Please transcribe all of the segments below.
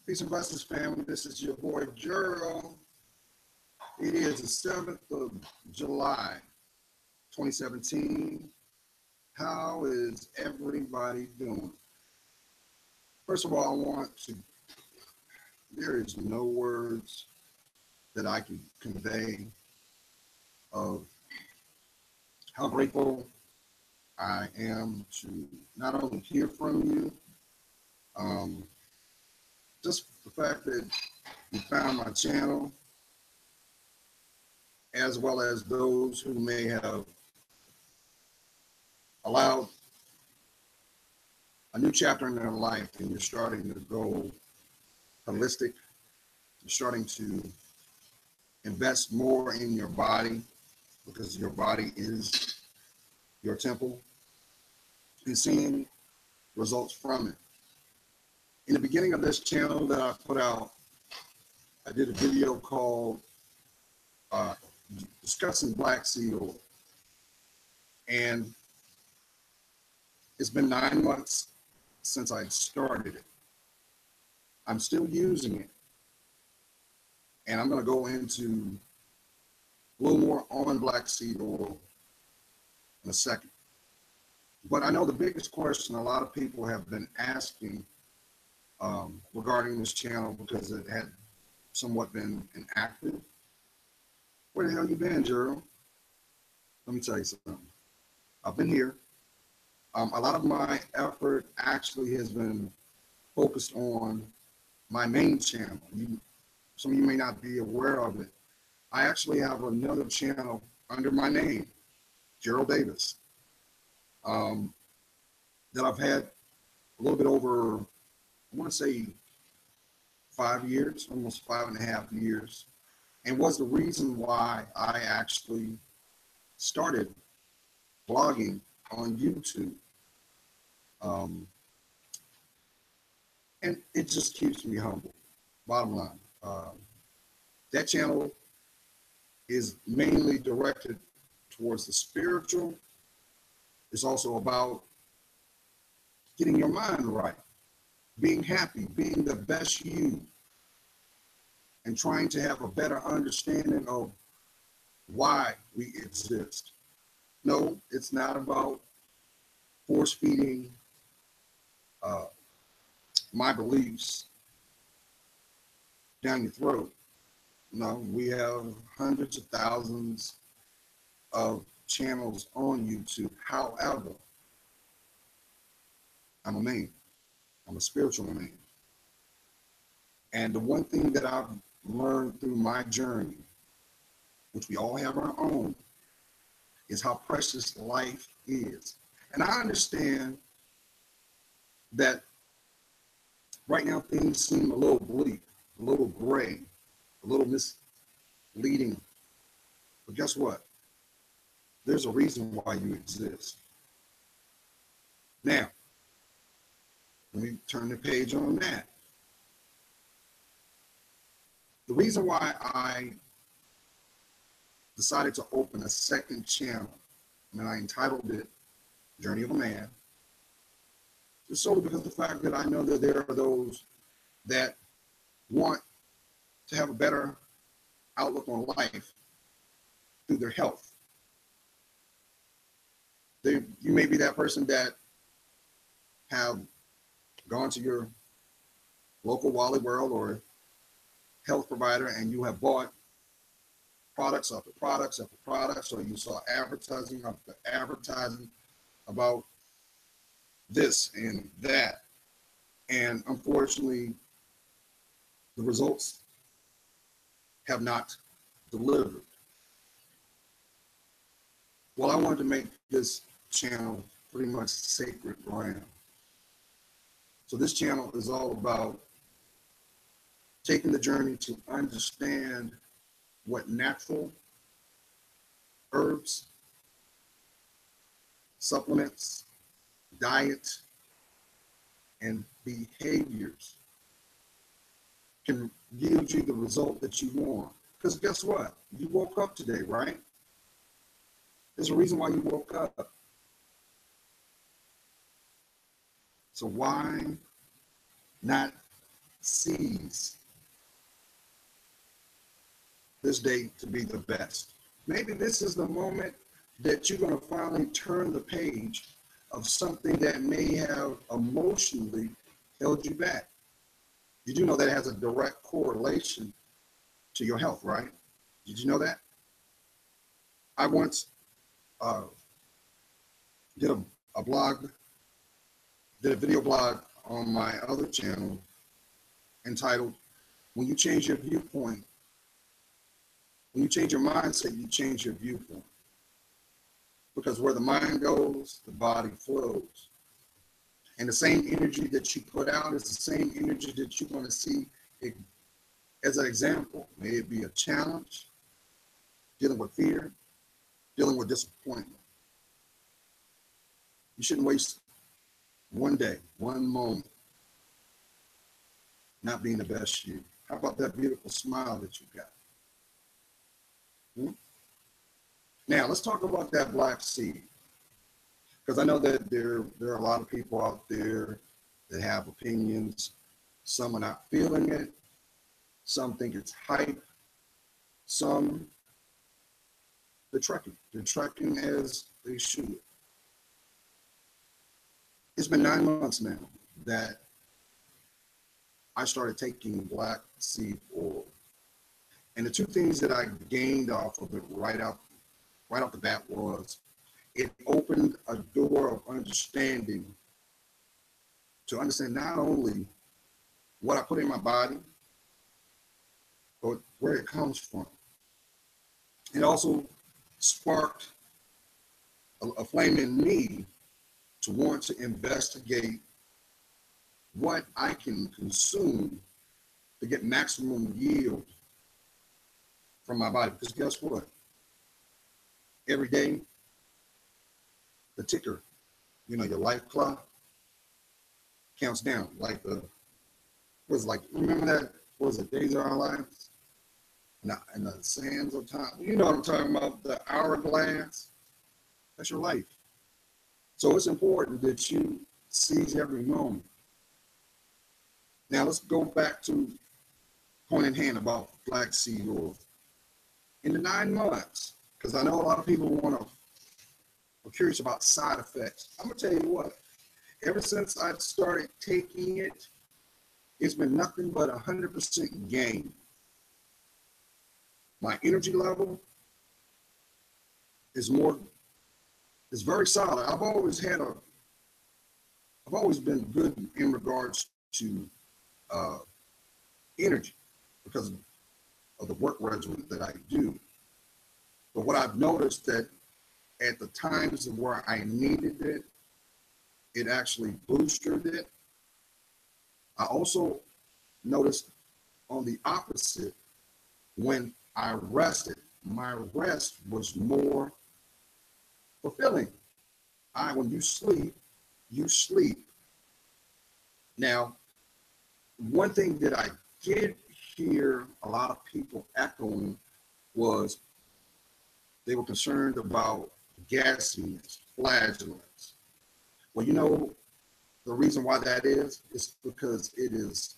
Peace and blessings, family. This is your boy Gerald. It is the 7th of July, 2017. How is everybody doing? First of all, there is no words that I can convey of how grateful I am to not only hear from you, um, just the fact that you found my channel, as well as those who may have allowed a new chapter in their life and you're starting to go holistic. You're starting to invest more in your body because your body is your temple and seeing results from it. In the beginning of this channel that I put out, I did a video called discussing black seed oil. And it's been 9 months since I started it. I'm still using it. And I'm going to go into a little more on black seed oil in a second. But I know the biggest question a lot of people have been asking regarding this channel, because it had somewhat been inactive. Where the hell you been, Gerald? Let me tell you something. I've been here. A lot of my effort actually has been focused on my main channel. Some of you may not be aware of it. I actually have another channel under my name, Gerald Davis, that I've had a little bit over, I want to say 5 years, almost 5.5 years, and was the reason why I actually started blogging on YouTube. And it just keeps me humble. Bottom line, that channel is mainly directed towards the spiritual. It's also about getting your mind right, being happy, being the best you, and trying to have a better understanding of why we exist. No, it's not about force feeding my beliefs down your throat. No, we have hundreds of thousands of channels on YouTube. However, I'm a man. I'm a spiritual man. And the one thing that I've learned through my journey, which we all have our own, is how precious life is. And I understand that right now things seem a little bleak, a little gray, a little misleading. But guess what? There's a reason why you exist. Now, let me turn the page on that. The reason why I decided to open a second channel, and I entitled it Journey of a Man, is solely because of the fact that I know that there are those that want to have a better outlook on life through their health. You may be that person that have gone to your local Wally World or health provider and you have bought products after products after products, or you saw advertising after advertising about this and that. And unfortunately, the results have not delivered. Well, I wanted to make this channel pretty much sacred ground. So this channel is all about taking the journey to understand what natural herbs, supplements, diet, and behaviors can yield you the result that you want. Because guess what? You woke up today, right? There's a reason why you woke up. So why not sees this day to be the best. Maybe this is the moment that you're going to finally turn the page of something that may have emotionally held you back. Did you know that it has a direct correlation to your health, right? Did you know that? I once did a blog, did a video blog on my other channel entitled, When You Change Your Viewpoint, when you change your mindset, you change your viewpoint. Because where the mind goes, the body flows. And the same energy that you put out is the same energy that you're going to see. As an example, may it be a challenge, dealing with fear, dealing with disappointment. You shouldn't waste one day, one moment, not being the best you. How about that beautiful smile that you got? Now, let's talk about that black seed. Because I know that there are a lot of people out there that have opinions. Some are not feeling it. Some think it's hype. Some, they're trekking. They're trekking as they should. It's been 9 months now that I started taking black seed oil. And the two things that I gained off of it right off the bat was it opened a door of understanding to understand not only what I put in my body, but where it comes from. It also sparked a flame in me to want to investigate what I can consume to get maximum yield from my body. Because guess what? Every day, the ticker, your life clock counts down. Like remember that? What was it, Days of Our Lives? And the sands of time. You know what I'm talking about, the hourglass. That's your life. So it's important that you seize every moment. Now let's go back to point in hand about black seed oil. In the 9 months, because I know a lot of people are curious about side effects. I'm gonna tell you what, ever since I started taking it, it's been nothing but 100% gain. My energy level is very solid. I've always been good in regards to energy because of the work regimen that I do. But what I've noticed that at the times where I needed it, it actually boosted it. I also noticed on the opposite, when I rested, my rest was more fulfilling. When you sleep, you sleep. Now, one thing that I did hear a lot of people echoing was they were concerned about gasiness, flatulence. Well, the reason why that is because it is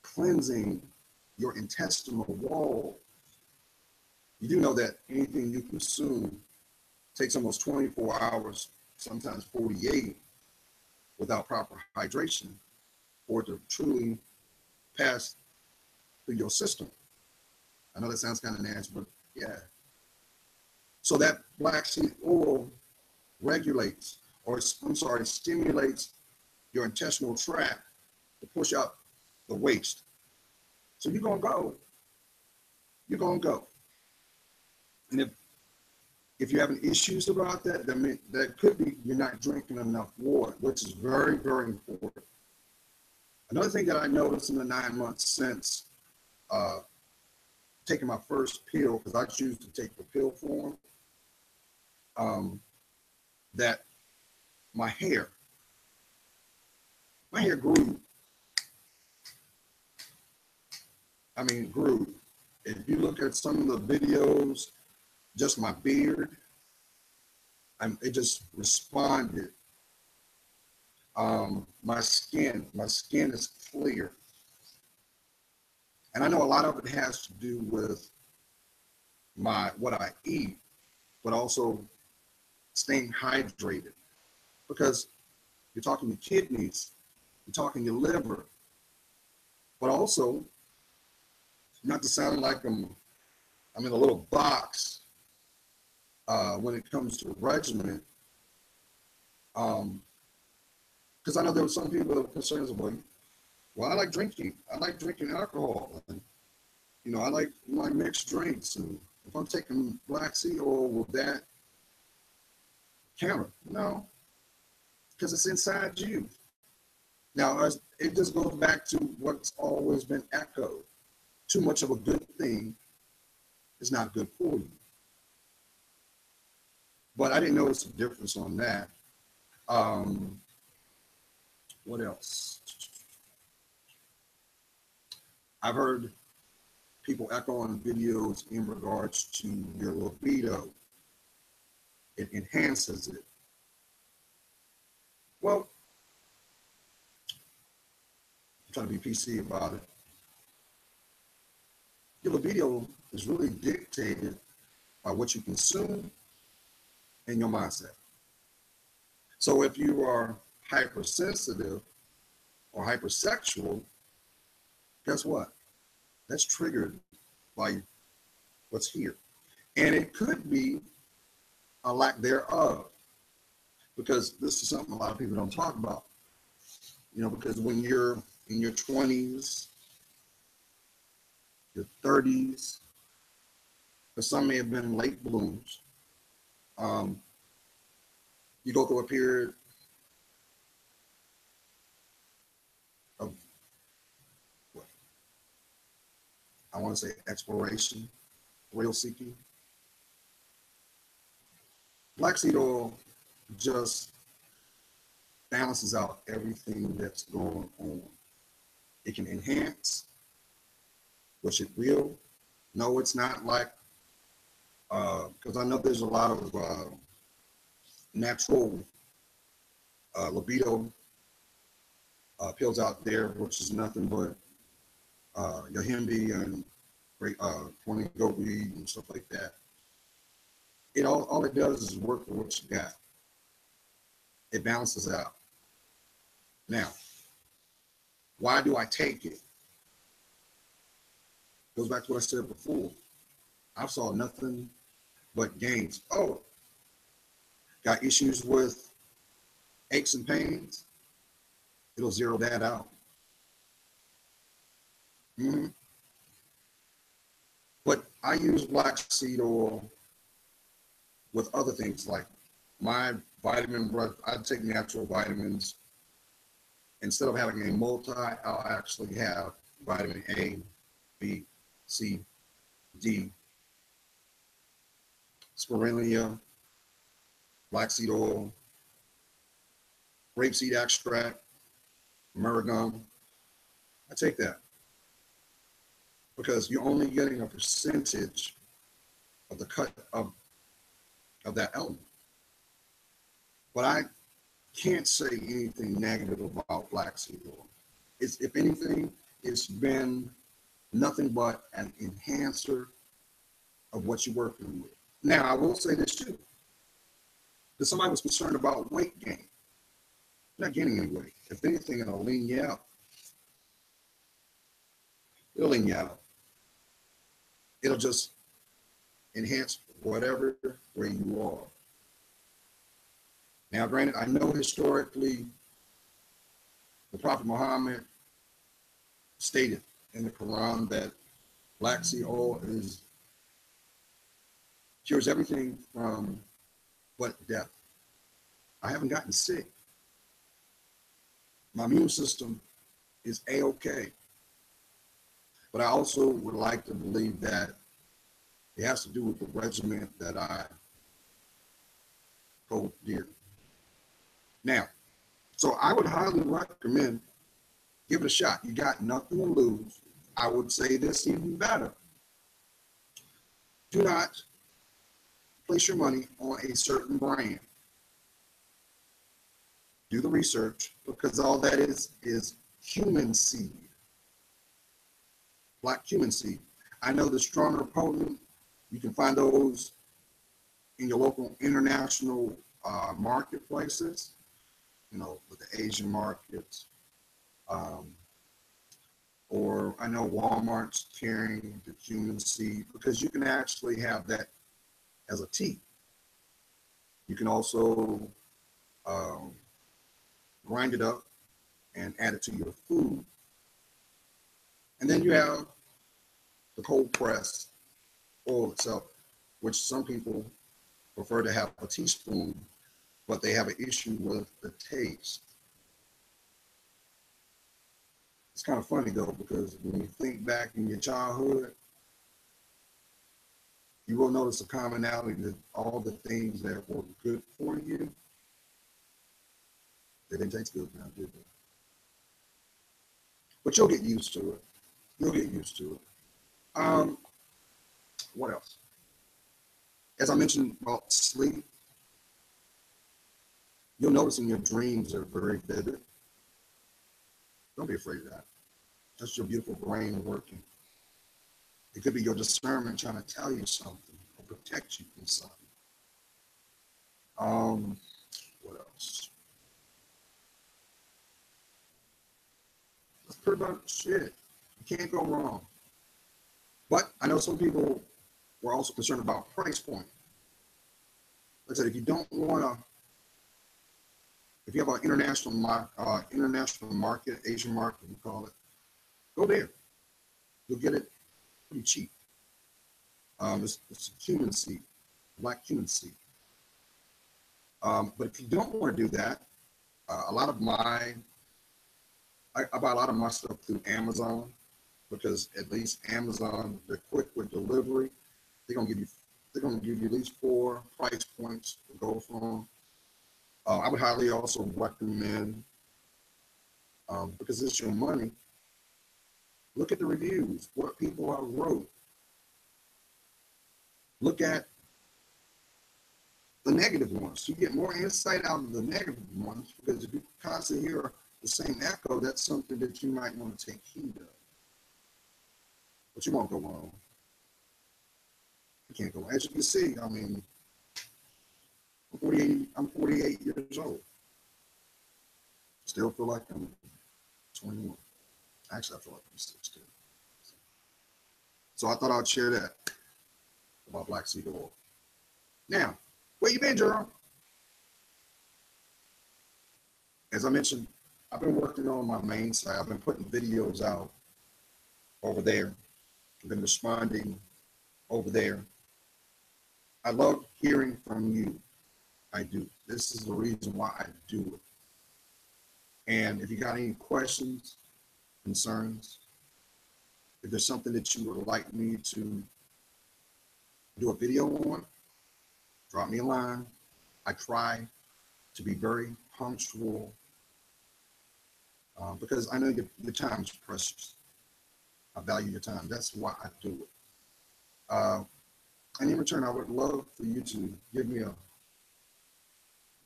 cleansing your intestinal wall. You do know that anything you consume takes almost 24 hours, sometimes 48, without proper hydration for it to truly pass through your system. I know that sounds kind of nasty, but yeah. So that black seed oil stimulates your intestinal tract to push out the waste. So you're gonna go. And if you're having issues about that, that could be you're not drinking enough water, which is very, very important. Another thing that I noticed in the 9 months since taking my first pill, because I choose to take the pill form, that my hair grew. Grew. If you look at some of the videos, just my beard, it just responded. My skin is clear. And I know a lot of it has to do with what I eat, but also staying hydrated. Because you're talking your kidneys, you're talking your liver, but also, not to sound like I'm in a little box when it comes to regimen, because I know there were some people that were concerned about, well, I like drinking. I like drinking alcohol. And, I like my mixed drinks. And if I'm taking black seed oil, will that count? No, because it's inside you. Now, it just goes back to what's always been echoed. Too much of a good thing is not good for you. But I didn't notice a difference on that. What else? I've heard people echo on videos in regards to your libido. It enhances it. Well, I'm trying to be PC about it. Your libido is really dictated by what you consume and your mindset. So if you are hypersensitive or hypersexual, guess what? That's triggered by what's here. And it could be a lack thereof, because this is something a lot of people don't talk about. Because when you're in your 20s, your 30s, because some may have been late blooms, you go through a period of, what, I want to say exploration, thrill seeking. Black seed oil just balances out everything that's going on. It can enhance, which it will. No, it's not like, because I know there's a lot of natural libido pills out there, which is nothing but Yohimbe and corn goat weed and stuff like that. All it does is work for what you got. It balances out. Now, why do I take it? Goes back to what I said before. I saw nothing but gains. Oh, got issues with aches and pains? It'll zero that out. Mm-hmm. But I use black seed oil with other things like my vitamin brush. I take natural vitamins. Instead of having a multi, I'll actually have vitamin A, B, C, D, spirulina, black seed oil, rapeseed extract, myrrh gum. I take that because you're only getting a percentage of the cut of that element. But I can't say anything negative about black seed oil. If anything, it's been nothing but an enhancer of what you're working with. Now, I will say this too. That somebody was concerned about weight gain. You're not gaining any weight. If anything, it'll lean you out. It'll lean you out. It'll just enhance whatever where you are. Now, granted, I know historically the Prophet Muhammad stated in the Quran that black seed oil cures everything from death. I haven't gotten sick. My immune system is A-okay. But I also would like to believe that it has to do with the regimen that I hold dear. Now, so I would highly recommend give it a shot. You got nothing to lose. I would say this even better. Do not place your money on a certain brand. Do the research, because all that is human seed, black cumin seed. I know the stronger potent, you can find those in your local international marketplaces, you know, with the Asian markets. Um, or I know Walmart's carrying the cumin seed, because you can actually have that as a tea. You can also um, grind it up and add it to your food. And then you have the cold pressed oil itself, which some people prefer to have a teaspoon, but they have an issue with the taste. It's kind of funny though, because when you think back in your childhood, you will notice a commonality that all the things that were good for you, they didn't taste good now, did they? But you'll get used to it. You'll get used to it. What else? As I mentioned about sleep, you'll notice in your dreams they're very vivid. Don't be afraid of that. That's your beautiful brain working. It could be your discernment trying to tell you something or protect you from something. What else? That's pretty much it. You can't go wrong. But I know some people were also concerned about price point. Like I said, if you don't want to, if you have an international market, Asian market, we call it, go there. You'll get it pretty cheap. It's a cumin seed, black cumin seed. But if you don't want to do that, I buy a lot of my stuff through Amazon, because at least Amazon, they're quick with delivery. They're gonna give you at least 4 price points to go from. I would highly also recommend, because it's your money, look at the reviews, what people have wrote. Look at the negative ones. You get more insight out of the negative ones, because if you constantly hear the same echo, that's something that you might want to take heed of. But you won't go wrong. You can't go wrong. As you can see, I mean, I'm 48 years old. Still feel like I'm 21. Actually, I feel like I'm 16. So I thought I'd share that about black seed oil. Now, where you been, Jerome? As I mentioned, I've been working on my main site. I've been putting videos out over there. I've been responding over there. I love hearing from you. I do. This is the reason why I do it. And if you got any questions, concerns, if there's something that you would like me to do a video on, drop me a line. I try to be very punctual, because I know your time is precious. I value your time. That's why I do it. And in return, I would love for you to give me a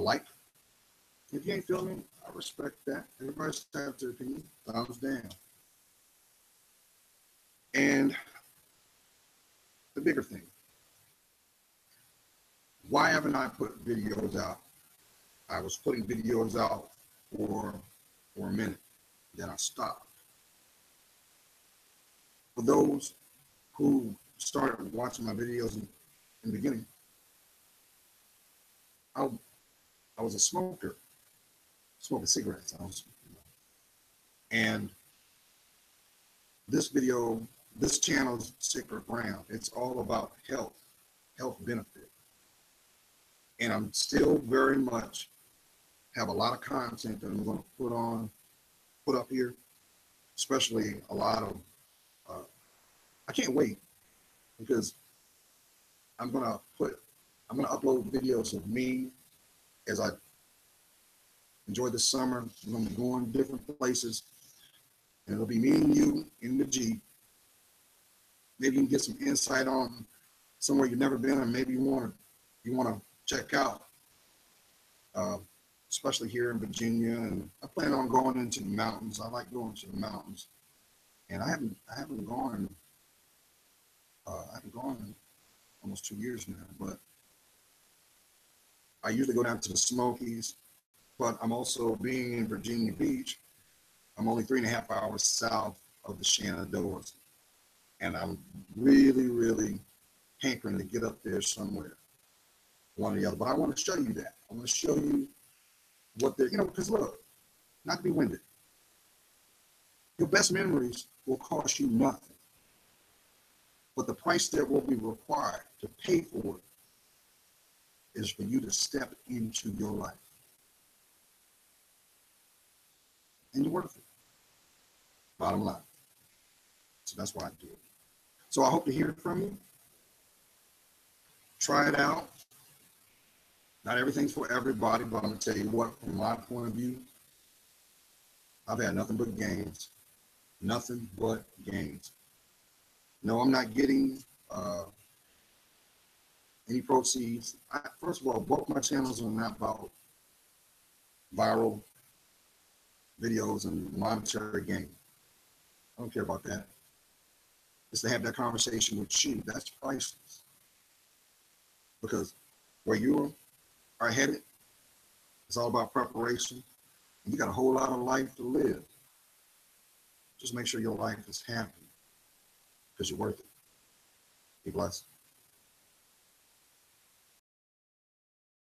like. If you ain't feeling me, I respect that. Everybody's entitled to their opinion. Thumbs down. And the bigger thing, why haven't I put videos out? I was putting videos out for a minute, then I stopped. For those who started watching my videos in the beginning, I was a smoker, smoking cigarettes. And this channel's Sacred Ground. It's all about health benefit. And I'm still very much have a lot of content that I'm going to put up here, especially a lot of, I can't wait, because I'm going to upload videos of me as I enjoy the summer. I'm going to be going different places, and it'll be me and you in the Jeep. Maybe you can get some insight on somewhere you've never been, and maybe you want to check out. especially here in Virginia. And I plan on going into the mountains. I like going to the mountains, and I haven't gone. I haven't gone in almost 2 years now, but I usually go down to the Smokies. But I'm also being in Virginia Beach. I'm only 3.5 hours south of the Shenandoahs, and I'm really, really hankering to get up there somewhere, one or the other. But I want to show you that. I want to show you what they're, because look, not to be winded, your best memories will cost you nothing, but the price that will be required to pay for it is for you to step into your life, and you're worth it. Bottom line. So that's why I do it. So I hope to hear from you. Try it out. Not everything's for everybody, but I'm going to tell you what, from my point of view, I've had nothing but gains. Nothing but gains. No, I'm not getting any proceeds. First of all, both my channels are not about viral videos and monetary gain. I don't care about that. It's to have that conversation with you. That's priceless. Because where you are headed, it's all about preparation. And you got a whole lot of life to live. Just make sure your life is happy, because you're worth it. Be blessed.